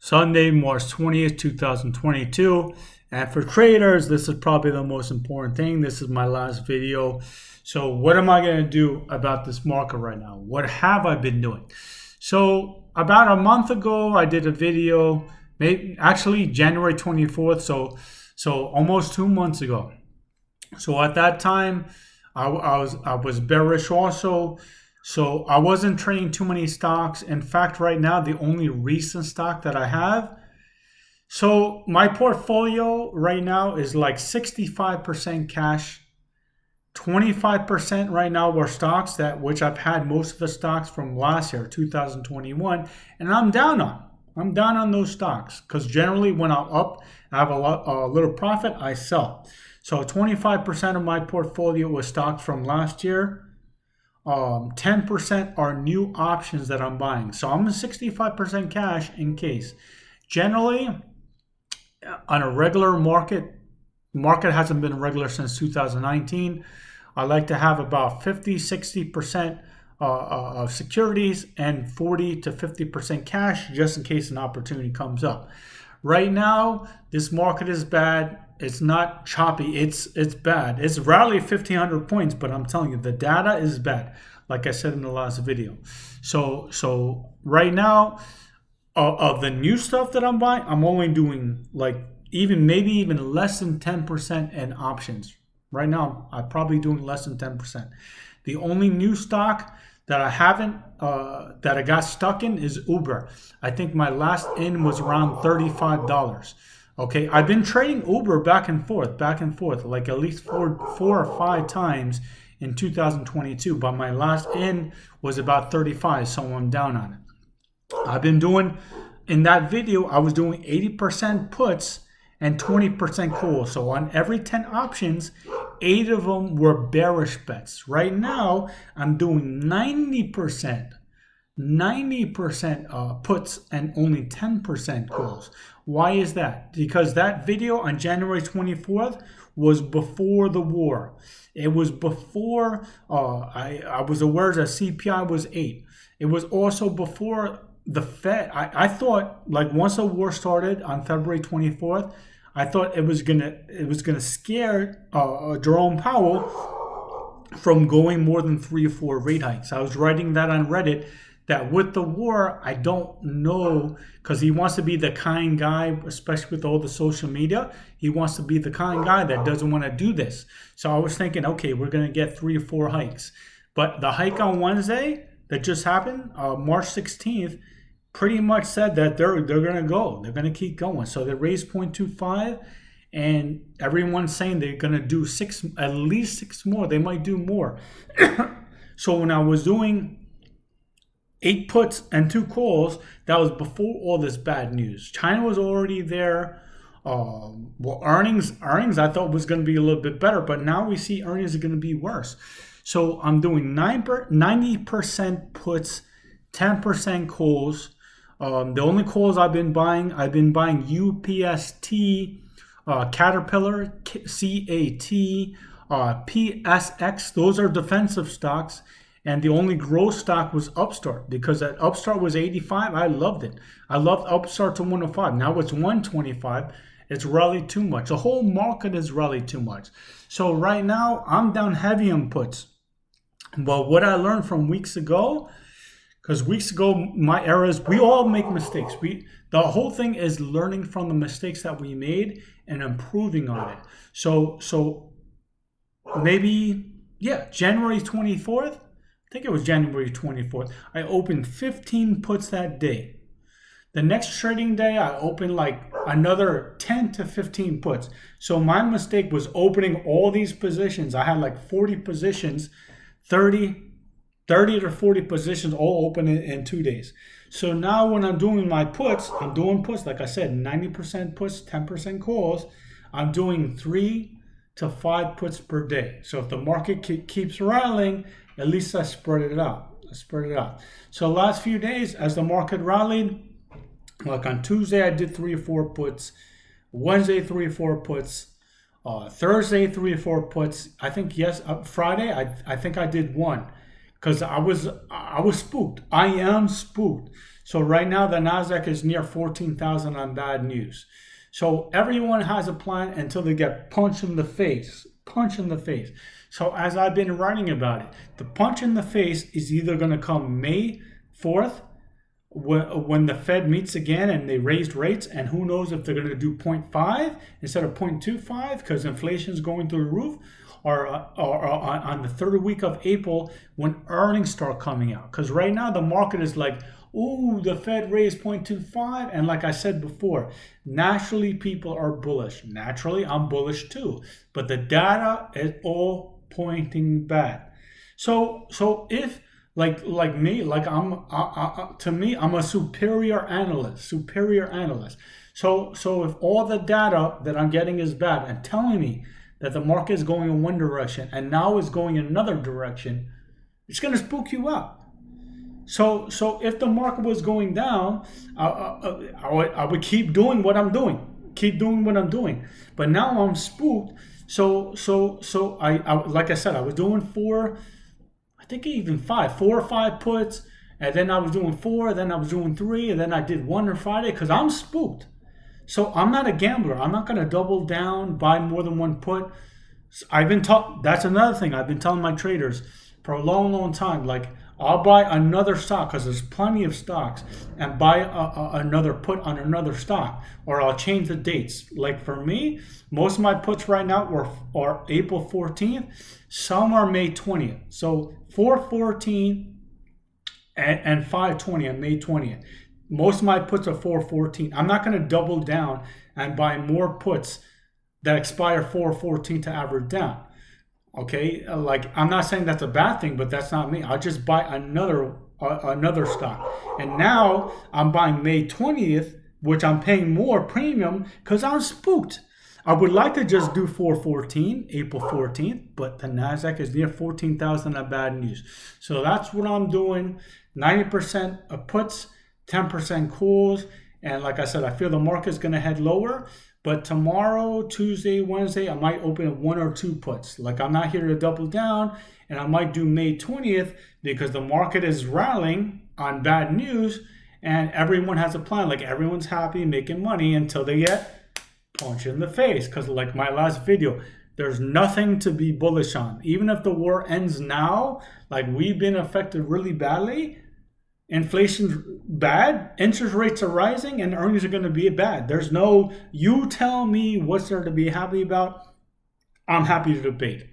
Sunday, March 20th, 2022. And for traders, this is probably the most important thing. This is my last video. So what am I going to do about this market right now? What have I been doing? So about a month ago, I did a video, actually January 24th. So almost 2 months ago. So at that time, I was bearish also. So I wasn't trading too many stocks. In fact, right now, the only recent stock that I have. So my portfolio right now is like 65% cash, 25% right now were stocks which I've had most of the stocks from last year, 2021, and I'm down on those stocks because generally when I'm up, I have a little profit, I sell. So 25% of my portfolio was stocks from last year. 10% are new options that I'm buying. So I'm 65% cash in case. Generally, on a regular market hasn't been regular since 2019. I like to have about 50-60% of securities and 40 to 50% cash just in case an opportunity comes up. Right now, this market is bad. It's not choppy. It's bad. It's rallied 1,500 points, but I'm telling you, the data is bad. Like I said in the last video. So right now, of the new stuff that I'm buying, I'm only doing like maybe even less than 10% in options. Right now, I'm probably doing less than 10%. The only new stock that I haven't, that I got stuck in is Uber. I think my last in was around $35. Okay, I've been trading Uber back and forth, like at least four or five times in 2022. But my last in was about 35, so I'm down on it. I've been doing, in that video, I was doing 80% puts and 20% calls. So on every 10 options, 8 of them were bearish bets. Right now, I'm doing 90% puts and only 10% calls. Why is that? Because that video on January 24th was before the war. It was before I was aware that CPI was 8. It was also before the Fed. I thought, like, once the war started on February 24th, I thought it was gonna scare Jerome Powell from going more than 3 or 4 rate hikes. I was writing that on Reddit, that with the war, I don't know, because he wants to be the kind guy, especially with all the social media. He wants to be the kind guy that doesn't want to do this. So I was thinking, okay, we're going to get 3 or 4 hikes. But the hike on Wednesday that just happened, March 16th, pretty much said that they're going to go. They're going to keep going. So they raised 0.25, and everyone's saying they're going to do at least 6 more. They might do more. So when I was doing 8 puts and 2 calls, that was before all this bad news. China was already there. Earnings I thought was going to be a little bit better, but now we see earnings are going to be worse. So I'm doing 90% puts, 10% calls. The only calls I've been buying UPST, Caterpillar, CAT, PSX. Those are defensive stocks. And the only growth stock was Upstart, because that Upstart was 85. I loved it. I loved Upstart to 105. Now it's 125. It's rallied too much. The whole market is rallied too much. So right now, I'm down heavy on puts. But what I learned from weeks ago, because weeks ago, my errors, we all make mistakes. The whole thing is learning from the mistakes that we made and improving on it. So maybe, January 24th, I think it was January 24th. I opened 15 puts that day. The next trading day, I opened like another 10 to 15 puts. So my mistake was opening all these positions. I had like 40 positions, 30 to 40 positions all open in 2 days. So now when I'm doing my puts, I'm doing puts, like I said, 90% puts, 10% calls. I'm doing 3 to 5 puts per day. So if the market keeps rallying, at least I spread it out. So last few days, as the market rallied, like on Tuesday, I did 3 or 4 puts. Wednesday, 3 or 4 puts. Thursday, 3 or 4 puts. I think Friday, I think I did 1, because I was spooked. I am spooked. So right now the Nasdaq is near 14,000 on bad news. So everyone has a plan until they get punched in the face. Punch in the face. So as I've been writing about it, the punch in the face is either going to come May 4th when the Fed meets again and they raised rates, and who knows if they're going to do 0.5 instead of 0.25 because inflation is going through the roof, or on the third week of April when earnings start coming out. Because right now the market is like, ooh, the Fed raised 0.25. And like I said before, naturally people are bullish. Naturally, I'm bullish too. But the data is all pointing bad. So if like me, like to me, I'm a superior analyst. So if all the data that I'm getting is bad and telling me that the market is going in one direction and now is going in another direction, it's going to spook you out. So if the market was going down, I would keep doing what I'm doing. But now I'm spooked. So I like I said, I was doing four or five puts, and then I was doing four, then I was doing three, and then I did one on Friday because I'm spooked. So I'm not a gambler. I'm not going to double down, buy more than one put. That's another thing I've been telling my traders for a long time. Like, I'll buy another stock because there's plenty of stocks, and buy another put on another stock, or I'll change the dates. Like for me, most of my puts right now are April 14th. Some are May 20th. So 4/14 and 5/20 on May 20th. Most of my puts are 4/14. I'm not going to double down and buy more puts that expire 4/14 to average down. Okay, like I'm not saying that's a bad thing, but that's not me. I'll just buy another stock. And now I'm buying May 20th, which I'm paying more premium because I'm spooked. I would like to just do 4/14, April 14th, but the Nasdaq is near 14,000 on bad news. So that's what I'm doing. 90% of puts, 10% calls. And like I said, I feel the market's going to head lower. But tomorrow, Tuesday, Wednesday, I might open one or two puts. Like, I'm not here to double down, and I might do May 20th because the market is rallying on bad news, and everyone has a plan. Like, everyone's happy making money until they get punched in the face. Because like my last video, there's nothing to be bullish on. Even if the war ends now, like we've been affected really badly, inflation's bad, interest rates are rising, and earnings are going to be bad. There's no, you tell me what's there to be happy about. I'm happy to debate.